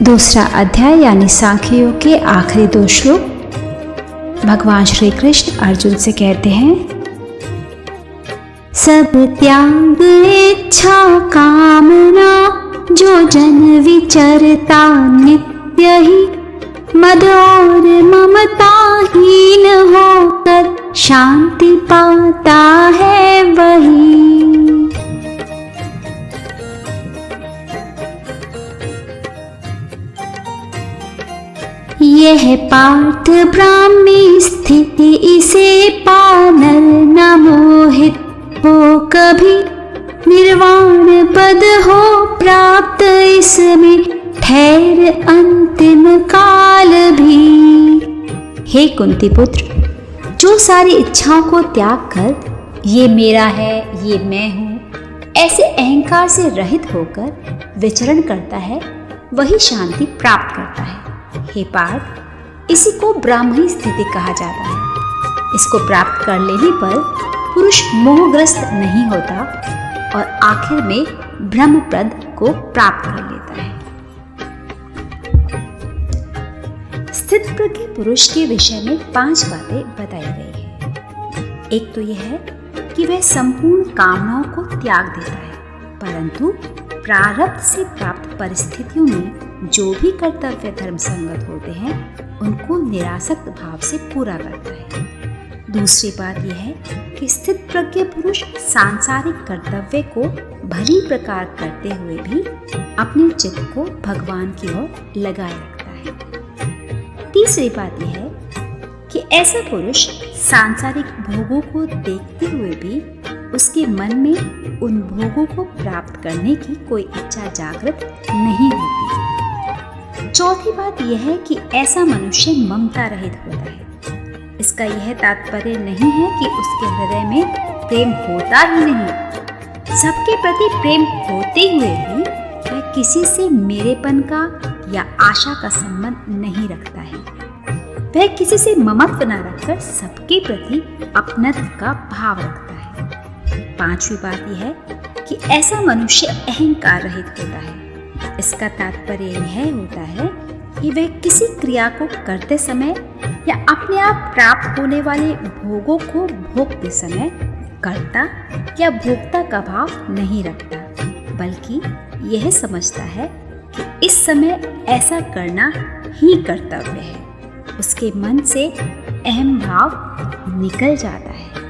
दूसरा अध्याय यानी सांख्य योग के आखिरी 2 श्लोक। भगवान श्री कृष्ण अर्जुन से कहते हैं, सब त्याग इच्छा कामना, जो जन विचरता नित्य ही, मद और ममता हीन होकर शांति पाता है वही। यह पार्थ ब्राह्मी स्थिति, इसे पानर न मोहित हो कभी, निर्वाण पद हो प्राप्त इसमें ठहर अंतिम काल भी। हे कुंती पुत्र, जो सारी इच्छाओं को त्याग कर ये मेरा है, ये मैं हूँ, ऐसे अहंकार से रहित होकर विचरण करता है, वही शांति प्राप्त करता है। हे पार्थ, इसी को ब्राह्मणी स्थिति कहा जाता है। इसको प्राप्त कर लेने पर पुरुष मोहग्रस्त नहीं होता और आखिर में ब्रह्मपद को प्राप्त कर लेता है। स्थित प्रज्ञ पुरुष के विषय में 5 बातें बताई गई हैं। एक तो यह है कि वह संपूर्ण कामनाओं को त्याग देता है, परंतु प्रारब्ध से प्राप्त परिस्थितियों में जो भी कर्तव्य धर्म संगत होते हैं उनको निरासक्त भाव से पूरा करता है। दूसरी बात यह है कि स्थित प्रज्ञ पुरुष सांसारिक कर्तव्य को भली प्रकार करते हुए भी अपने चित्त को भगवान की ओर लगाए रखता है। तीसरी बात यह है कि ऐसा पुरुष सांसारिक भोगों को देखते हुए भी उसके मन में उन भोगों को प्राप्त करने की कोई इच्छा जागृत नहीं होती। चौथी बात यह है कि ऐसा मनुष्य ममता रहित होता है। इसका यह तात्पर्य नहीं है कि उसके हृदय में प्रेम होता ही नहीं। सबके प्रति प्रेम होते हुए भी वह किसी से मेरेपन का या आशा का संबंध नहीं रखता है। वह किसी से ममत्व न रखकर सबके प्रति अपनत्व का भाव रखता है। पांचवी बात यह है कि ऐसा मनुष्य अहंकार रहित होता है। इसका तात्पर्य यह होता है कि वह किसी क्रिया को करते समय या अपने आप प्राप्त होने वाले भोगों को भोगते समय कर्ता या भोक्ता का भाव नहीं रखता, बल्कि यह समझता है कि इस समय ऐसा करना ही कर्तव्य है। उसके मन से अहम भाव निकल जाता है।